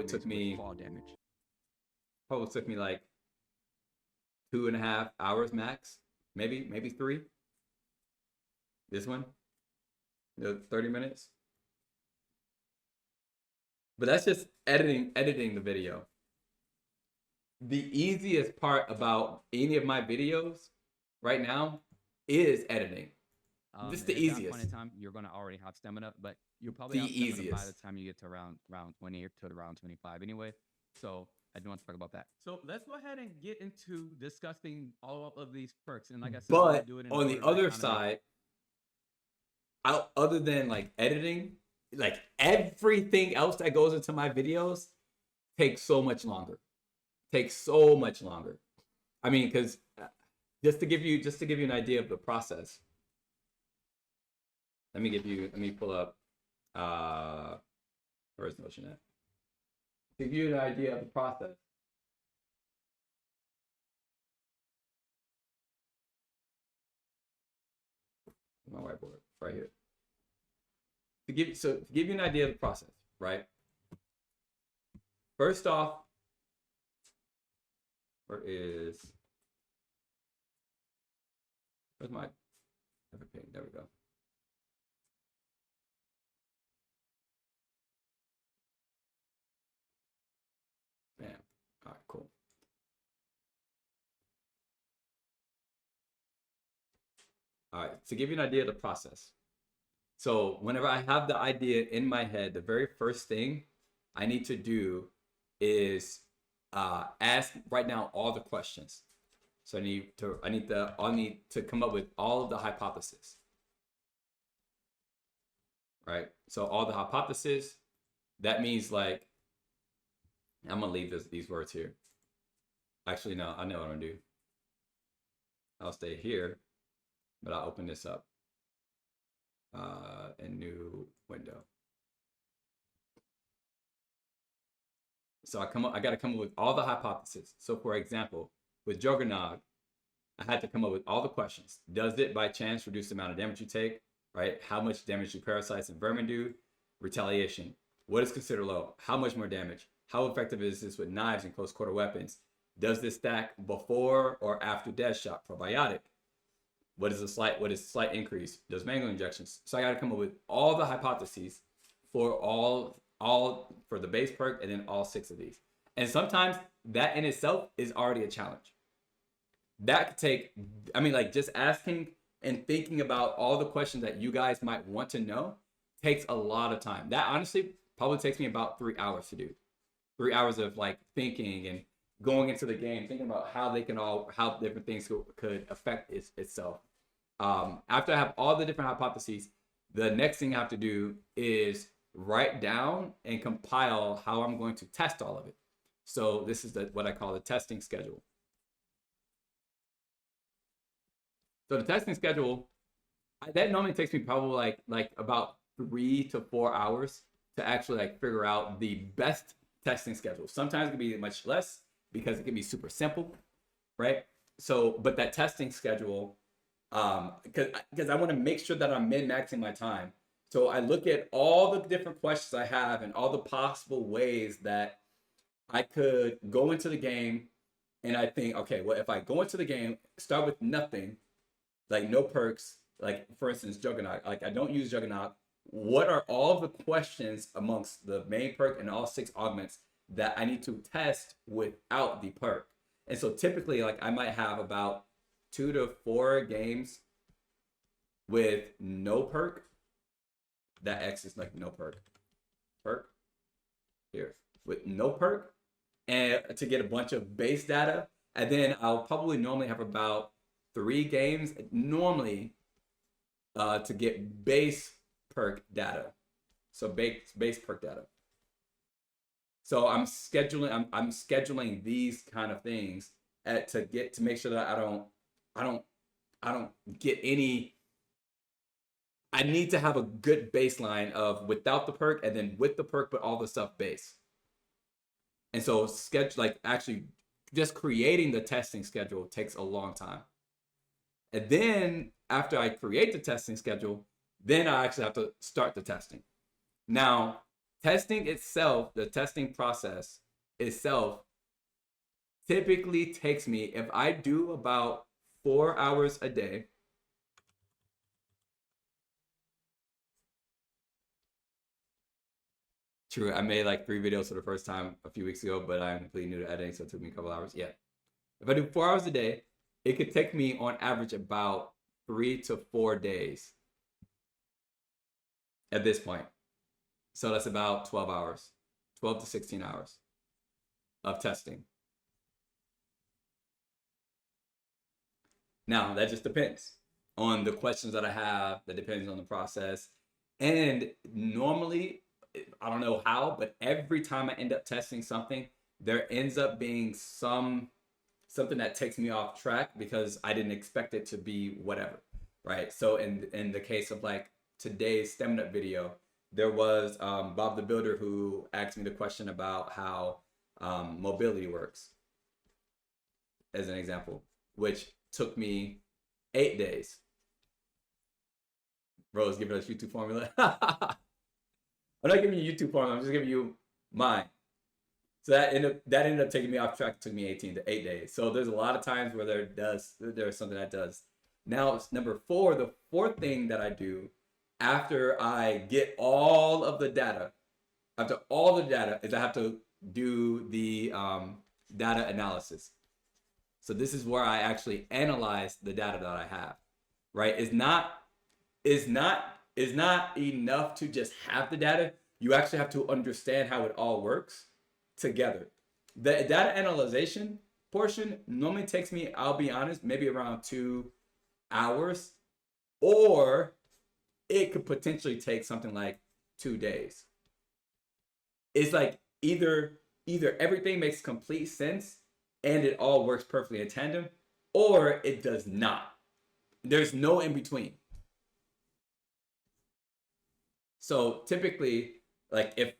took me fall damage. probably took me like 2.5 hours max, maybe 3. This one, the 30 minutes. But that's just editing the video. The easiest part about any of my videos right now is editing. This is the easiest. At that point in time, you're going to already have stamina, but you'll probably The have stamina by easiest. the time you get to round 20 or to round 25 anyway. So I do want to talk about that. So let's go ahead and get into discussing all of these perks. And like I said, But do it in on the other side, other than like editing, like everything else that goes into my videos takes so much longer. I mean, because just to give you an idea of the process. Let me pull up where's Notion at? To give you an idea of the process. My whiteboard right here. To give you an idea of the process, right? First off, where's my everything? There we go. Bam. All right, cool. All right, to give you an idea of the process. So whenever I have the idea in my head, the very first thing I need to do is ask right now all the questions. So I need to come up with all of the hypotheses. Right? So all the hypotheses, that means like, I'm gonna leave these words here. Actually, no, I know what I'm gonna do. I'll stay here, but I'll open this up. A new window. So I got to come up with all the hypotheses. So for example, with Juggernog, I had to come up with all the questions. Does it by chance reduce the amount of damage you take? Right? How much damage do parasites and vermin do? Retaliation. What is considered low? How much more damage? How effective is this with knives and close quarter weapons? Does this stack before or after death shot? Probiotic. What is slight increase? Does mango injections? So I got to come up with all the hypotheses for all for the base perk and then all 6 of these. And sometimes that in itself is already a challenge. That could take, I mean, like just asking and thinking about all the questions that you guys might want to know takes a lot of time. That honestly probably takes me about 3 hours to do. 3 hours of like thinking and going into the game, thinking about how different things could affect itself. After I have all the different hypotheses, the next thing I have to do is write down and compile how I'm going to test all of it. So this is what I call the testing schedule. So the testing schedule, that normally takes me probably like about 3 to 4 hours to actually like figure out the best testing schedule. Sometimes it can be much less because it can be super simple, right? So, but that testing schedule, because I want to make sure that I'm min-maxing my time. So I look at all the different questions I have and all the possible ways that I could go into the game, and I think, okay, well, if I go into the game, start with nothing, like no perks, like for instance, Juggernaut, like I don't use Juggernaut. What are all the questions amongst the main perk and all 6 augments that I need to test without the perk? And so typically, like I might have about 2 to 4 games with no perk. That X is like no perk. Perk here with no perk, and to get a bunch of base data. And then I'll probably normally have about 3 games normally to get base perk data. So base perk data. So I'm scheduling these kind of things to make sure that I don't get any. I need to have a good baseline of without the perk and then with the perk, but all the stuff base. And so actually just creating the testing schedule takes a long time. And then after I create the testing schedule, then I actually have to start the testing. Now, testing itself, the testing process itself typically takes me, if I do about 4 hours a day, true, I made like 3 videos for the first time a few weeks ago, but I'm completely new to editing, so it took me a couple hours. Yeah. If I do 4 hours a day, it could take me on average about 3 to 4 days at this point. So that's about 12 hours, 12 to 16 hours of testing. Now, that just depends on the questions that I have, that depends on the process. And normally, I don't know how, but every time I end up testing something, there ends up being something that takes me off track because I didn't expect it to be whatever, right? So in the case of like today's STEM Nut video, there was Bob the Builder who asked me the question about how mobility works, as an example, which took me 8 days. Rose, giving us YouTube formula. I'm not giving you YouTube formula. I'm just giving you mine. So that ended up taking me off track. It took me 8 days. So there's a lot of times where there's something that does. Now it's number 4. The fourth thing that I do after I get all of the data, is I have to do the data analysis. So this is where I actually analyze the data that I have, right? It's not enough to just have the data. You actually have to understand how it all works together. The data analyzation portion normally takes me, I'll be honest, maybe around 2 hours, or it could potentially take something like 2 days. It's like either everything makes complete sense and it all works perfectly in tandem, or it does not. There's no in between. So typically, like if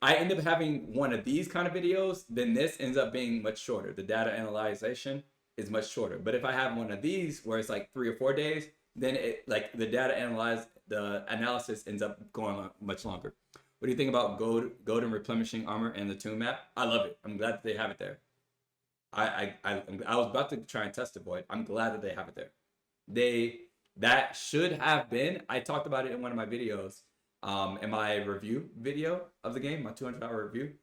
I end up having one of these kind of videos, then this ends up being much shorter. The data analyzation is much shorter. But if I have one of these where it's like 3 or 4 days, then the analysis ends up going on much longer. What do you think about gold and replenishing armor and the tomb map? I love it. I'm glad that they have it there. I was about to try and test it, Void. I'm glad that they have it there. That should have been, I talked about it in one of my videos, in my review video of the game, my 200-hour review.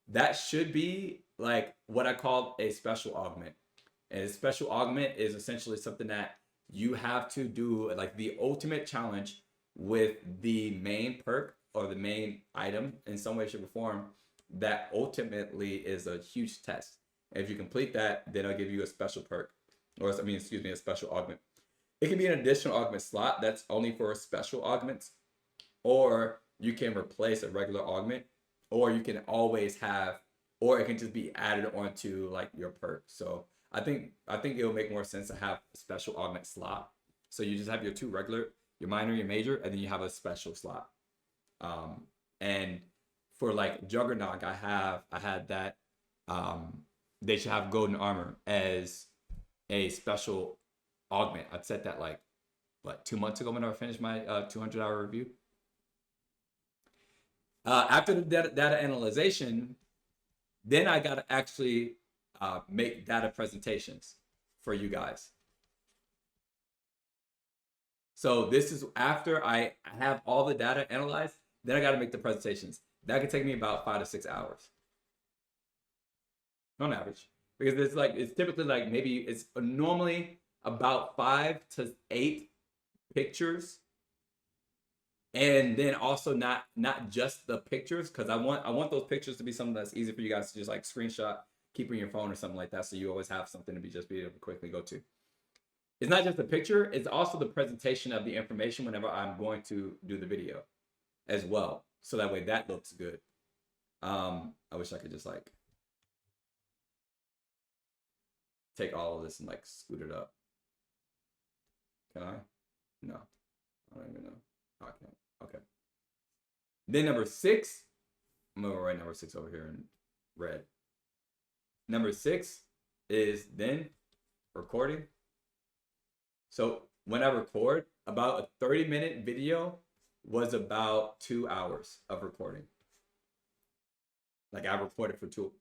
That should be like what I call a special augment. And a special augment is essentially something that you have to do, like the ultimate challenge with the main perk or the main item in some way, shape, or form. That ultimately is a huge test. And if you complete that, then I'll give you a special perk, or a special augment. It can be an additional augment slot that's only for special augments, or you can replace a regular augment, or you can always have, or it can just be added onto like your perk. So I think it'll make more sense to have a special augment slot. So you just have your 2 regular, your minor, your major, and then you have a special slot. And for like Juggernog, I had that. They should have golden armor as a special augment. I'd set that like 2 months ago when I finished my 200-hour review. After the data analyzation, then I got to actually make data presentations for you guys. So this is after I have all the data analyzed, then I got to make the presentations. That could take me about 5 to 6 hours on average, because it's typically like maybe it's normally about 5 to 8 pictures, and then also not just the pictures, because I want those pictures to be something that's easy for you guys to just like screenshot, keep on your phone or something like that, so you always have something to be able to quickly go to. It's not just the picture, it's also the presentation of the information whenever I'm going to do the video as well, so that way that looks good. I wish I could just like take all of this and like scoot it up. Can I? No, I don't even know. Oh, I can't. Okay. Then number 6, I'm gonna write number 6 over here in red. Number 6 is then recording. So when I record about a 30-minute video, was about 2 hours of recording. Like I recorded for two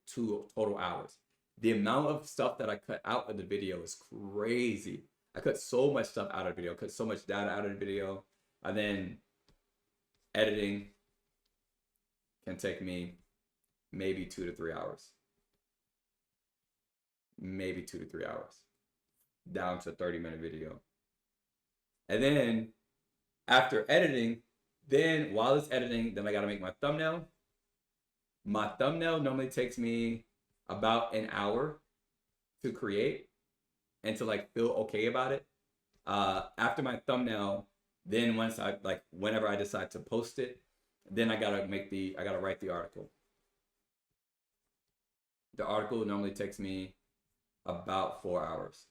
total hours. The amount of stuff that I cut out of the video is crazy. I cut so much stuff out of the video, cut so much data out of the video. And then editing can take me maybe 2 to 3 hours. Maybe 2 to 3 hours. Down to a 30-minute video. And then after editing, then while it's editing, then I gotta make my thumbnail. My thumbnail normally takes me about an hour to create and to like feel okay about it. After my thumbnail, then once I like whenever I decide to post it, then I gotta write the article. The article normally takes me about 4 hours.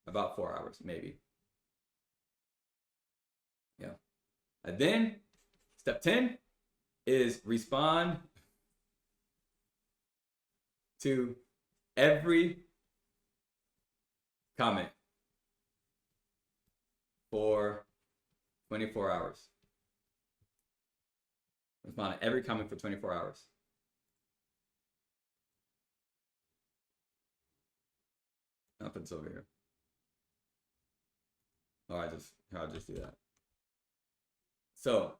About 4 hours, maybe. Yeah. And then step 10 is respond to every comment for 24 hours. Respond to every comment for 24 hours. I'll put this over here. Oh, I'll just do that. So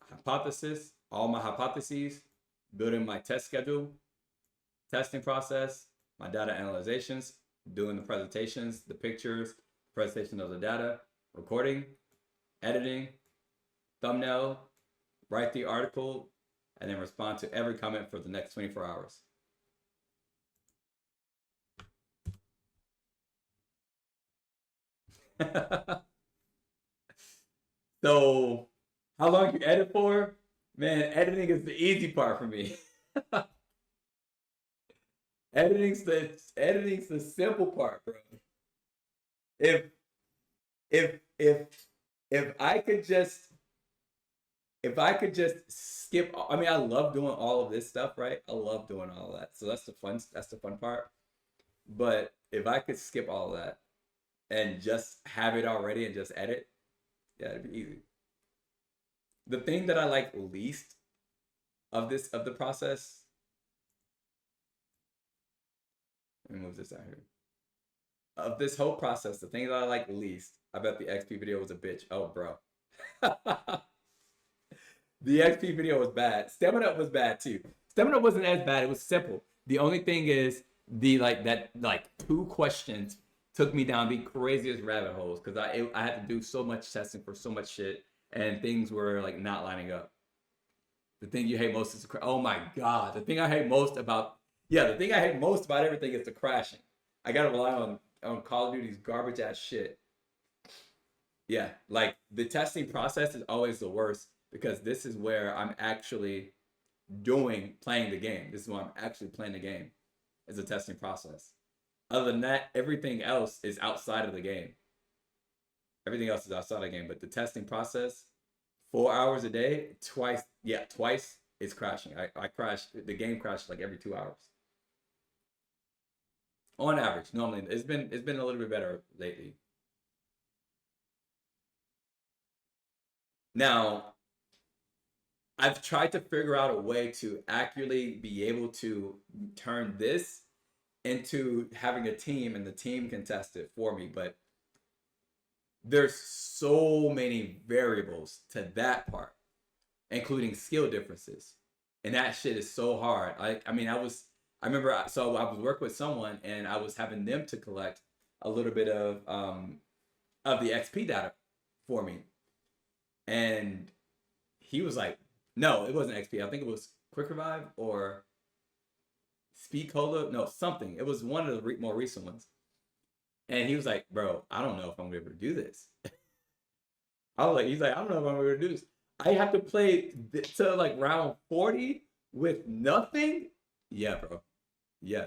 hypothesis, all my hypotheses, building my test schedule, testing process, my data analyzations, doing the presentations, the pictures, presentation of the data, recording, editing, thumbnail, write the article, and then respond to every comment for the next 24 hours. So, how long you edit for? Man, editing is the easy part for me. Editing's the simple part, bro. If if if if I could just skip, I mean, I love doing all of this stuff, right? I love doing all of that. So that's the fun part. But if I could skip all of that and just have it already and just edit, yeah, it'd be easy. The thing that I like least of the process, let me move this out here. Of this whole process, the thing that I like least, I bet the XP video was a bitch. Oh, bro. The XP video was bad. Stamina Up was bad too. Stamina Up wasn't as bad. It was simple. The only thing is the like 2 questions took me down the craziest rabbit holes because I had to do so much testing for so much shit and things were like not lining up. The thing you hate most is oh my god. The thing I hate most about everything is the crashing. I gotta rely on Call of Duty's garbage ass shit. Yeah, like the testing process is always the worst because this is where I'm actually playing the game. This is why I'm actually playing the game, is the testing process. Other than that, everything else is outside of the game. Everything else is outside of the game, but the testing process, 4 hours a day, twice it's crashing. I crash, the game crashes like every 2 hours. On average, normally it's been a little bit better lately. Now, I've tried to figure out a way to accurately be able to turn this into having a team and the team can test it for me, but there's so many variables to that part, including skill differences. And that shit is so hard. I remember I was working with someone and I was having them to collect a little bit of the XP data for me. And he was like, no, it wasn't XP. I think it was Quick Revive or Speed Cola. No, something. It was one of the more recent ones. And he was like, bro, I don't know if I'm going to be able to do this. I don't know if I'm going to be able to do this. I have to play to like round 40 with nothing? Yeah, bro. Yeah.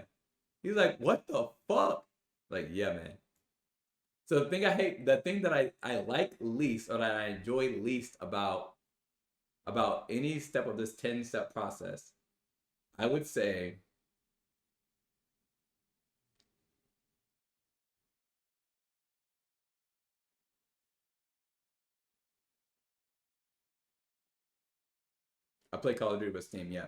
He's like, what the fuck? Like, yeah, man. So the thing that I like least or that I enjoy least about any step of this 10-step process, I would say I play Call of Duty with Steam, yeah.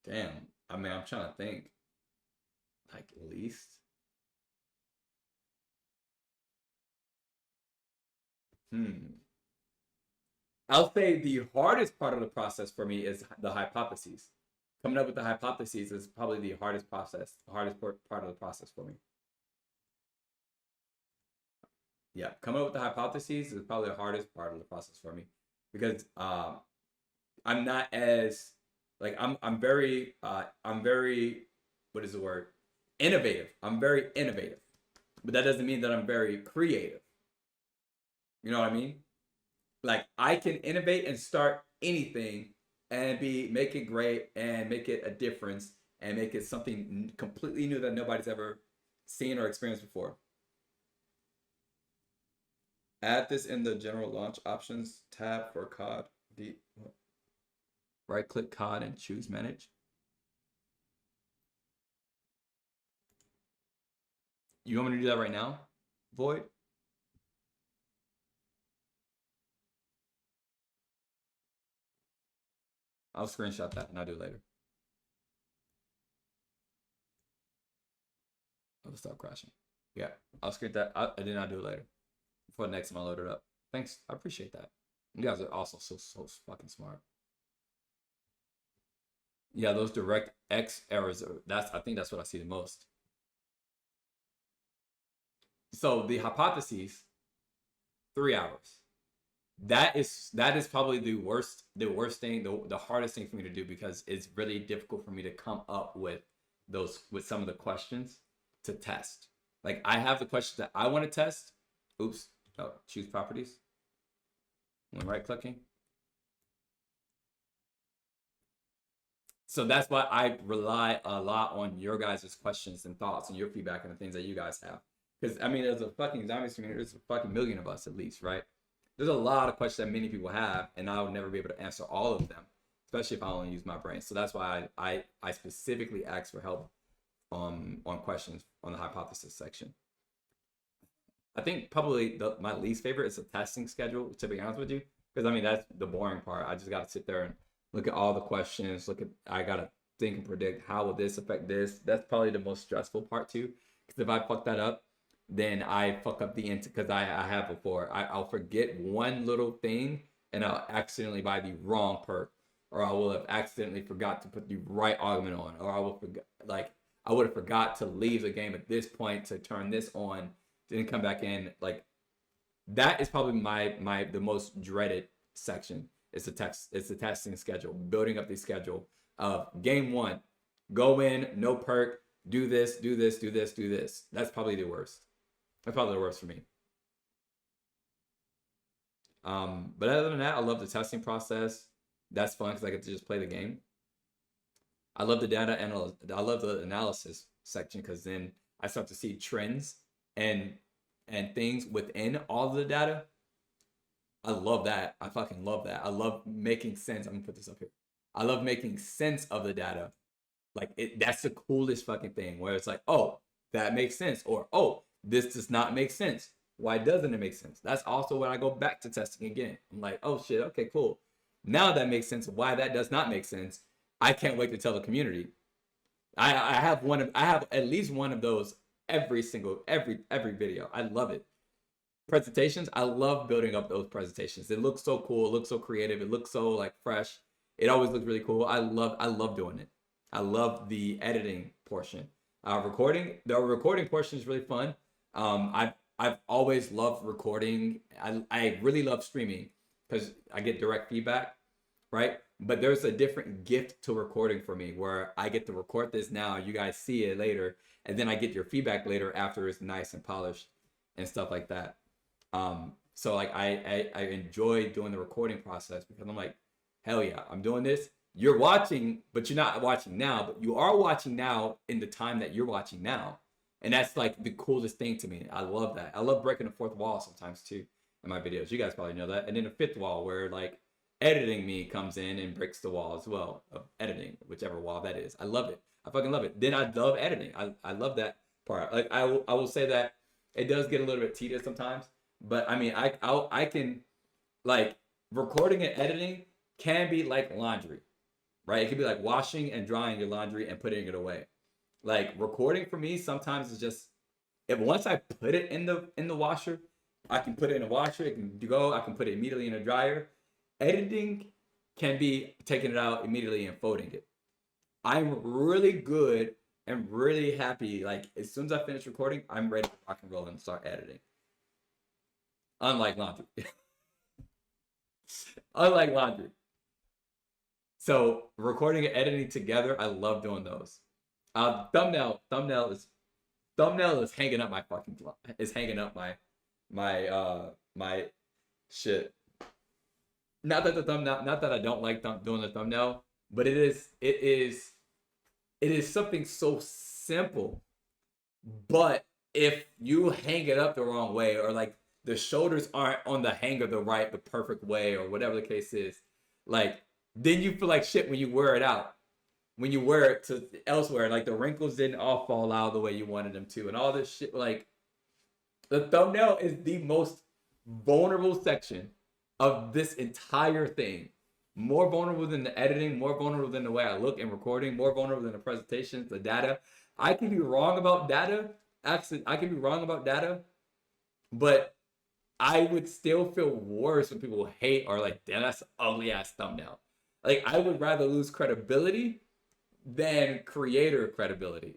Damn. I mean, I'm trying to think. Like, least. I'll say the hardest part of the process for me is the hypotheses. Coming up with the hypotheses is probably the hardest process, the hardest part of the process for me. Yeah, coming up with the hypotheses is probably the hardest part of the process for me because I'm not as like I'm very what is the word, innovative. I'm very innovative, but that doesn't mean that I'm very creative. You know what I mean? Like I can innovate and start anything and make it great and make it a difference and make it something completely new that nobody's ever seen or experienced before. Add this in the general launch options tab for COD. Right click COD and choose manage. You want me to do that right now, Void? I'll screenshot that and I'll do it later. I'll stop crashing. Yeah, I'll screen that. I did not do it later. Before the next time I load it up. Thanks. I appreciate that. You guys are also so fucking smart. Yeah, those direct X errors are, I think that's what I see the most. So the hypotheses, 3 hours. That is probably the worst thing, the hardest thing for me to do because it's really difficult for me to come up with some of the questions to test. Like I have the questions that I want to test. Oops. Oh, choose properties. When right clicking. So that's why I rely a lot on your guys' questions and thoughts and your feedback and the things that you guys have. Because I mean, there's a fucking zombie community. There's a fucking million of us at least, right? There's a lot of questions that many people have, and I would never be able to answer all of them, especially if I only use my brain. So that's why I specifically ask for help on questions on the hypothesis section. I think probably my least favorite is the testing schedule, to be honest with you, because I mean that's the boring part. I just got to sit there and look at all the questions. I gotta think and predict how will this affect this. That's probably the most stressful part too, because if I fuck that up, then I fuck up the end. Because I have before. I'll forget one little thing and I'll accidentally buy the wrong perk, or I will have accidentally forgot to put the right augment on, or I will forget I would have forgot to leave the game at this point to turn this on, then come back in. Like that is probably the most dreaded section. It's the testing schedule, building up the schedule of game one. Go in, no perk, do this, do this, do this, do this. That's probably the worst. That's probably the worst for me. But other than that, I love the testing process. That's fun because I get to just play the game. I love the data I love the analysis section because then I start to see trends and things within all of the data. I love that. I fucking love that. I love making sense. I'm gonna put this up here. I love making sense of the data. Like that's the coolest fucking thing where it's like, oh, that makes sense. Or, oh, this does not make sense. Why doesn't it make sense? That's also when I go back to testing again. I'm like, oh shit, okay, cool. Now that makes sense. Why that does not make sense. I can't wait to tell the community. I have at least one of those every video. I love it. Presentations, I love building up those presentations. It looks so cool, it looks so creative, it looks so like fresh. It always looks really cool. I love doing it. I love the editing portion. The recording portion is really fun. I've always loved recording. I really love streaming because I get direct feedback, right? But there's a different gift to recording for me where I get to record this now, you guys see it later, and then I get your feedback later after it's nice and polished and stuff like that. So like I enjoy doing the recording process because I'm like, hell yeah, I'm doing this. You're watching, but you're not watching now, but you are watching now in the time that you're watching now. And that's like the coolest thing to me. I love that. I love breaking the fourth wall sometimes too in my videos. You guys probably know that. And then the fifth wall where like editing me comes in and breaks the wall as well of editing, whichever wall that is. I love it. I fucking love it. Then I love editing. I love that part. Like I will say that it does get a little bit tedious sometimes, but I mean I can like recording and editing can be like laundry, right? It can be like washing and drying your laundry and putting it away. Like recording for me sometimes is just if once I put it in the washer, I can put it in a washer, it can go, I can put it immediately in a dryer. Editing can be taking it out immediately and folding it. I'm really good and really happy. Like as soon as I finish recording, I'm ready to rock and roll and start editing. Unlike laundry. Unlike laundry. So recording and editing together, I love doing those. Thumbnail is hanging up my fucking is hanging up my shit. Not that I don't like doing the thumbnail, but it is something so simple. But if you hang it up the wrong way, or like the shoulders aren't on the hanger the perfect way, or whatever the case is, like then you feel like shit when you wear it out. When you wear it to elsewhere, like the wrinkles didn't all fall out the way you wanted them to, and all this shit. Like the thumbnail is the most vulnerable section of this entire thing. More vulnerable than the editing, more vulnerable than the way I look in recording, more vulnerable than the presentations, the data. I can be wrong about data. Actually, I can be wrong about data, but I would still feel worse when people hate or like, damn, that's an ugly ass thumbnail. Like I would rather lose credibility than creator credibility.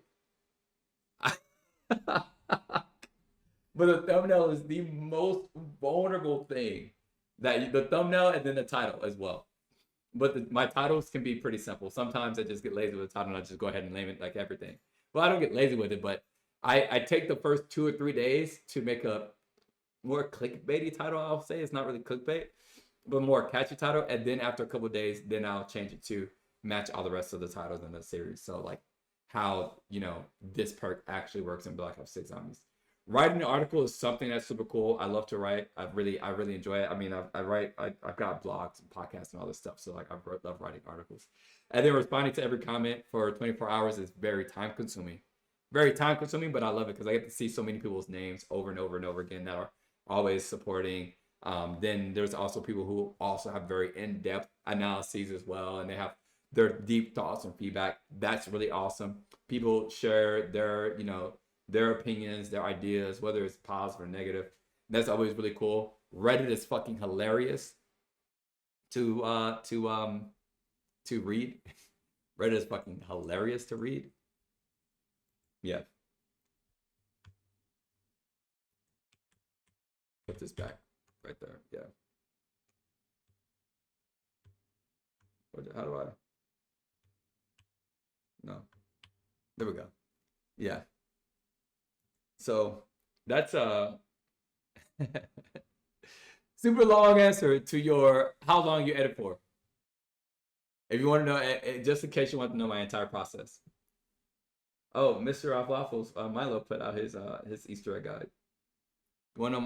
But the thumbnail is the most vulnerable thing the thumbnail and then the title as well. But my titles can be pretty simple. Sometimes I just get lazy with the title and I just go ahead and name it like everything. Well, I don't get lazy with it, but I take the first 2 or 3 days to make a more clickbaity title. I'll say it's not really clickbait, but more catchy title. And then after a couple days, then I'll change it to match all the rest of the titles in the series. So like how, this perk actually works in Black Ops 6 Zombies. Writing an article is something that's super cool. I love to write. I really enjoy it. I mean, I've got blogs and podcasts and all this stuff. So like I love writing articles. And then responding to every comment for 24 hours is very time consuming. Very time consuming, but I love it because I get to see so many people's names over and over and over again that are always supporting. Then there's also people who also have very in-depth analyses as well, and they have their deep thoughts and feedback. That's really awesome. People share their opinions, their ideas, whether it's positive or negative. That's always really cool. Reddit is fucking hilarious to read. Reddit is fucking hilarious to read. Yeah. Put this back right there. Yeah. How do I? No. There we go. Yeah. So that's a super long answer to your how long you edit for. If you want to know, just in case you want to know my entire process. Oh, Mr. Off Waffles, Milo put out his Easter egg guide. You want to know my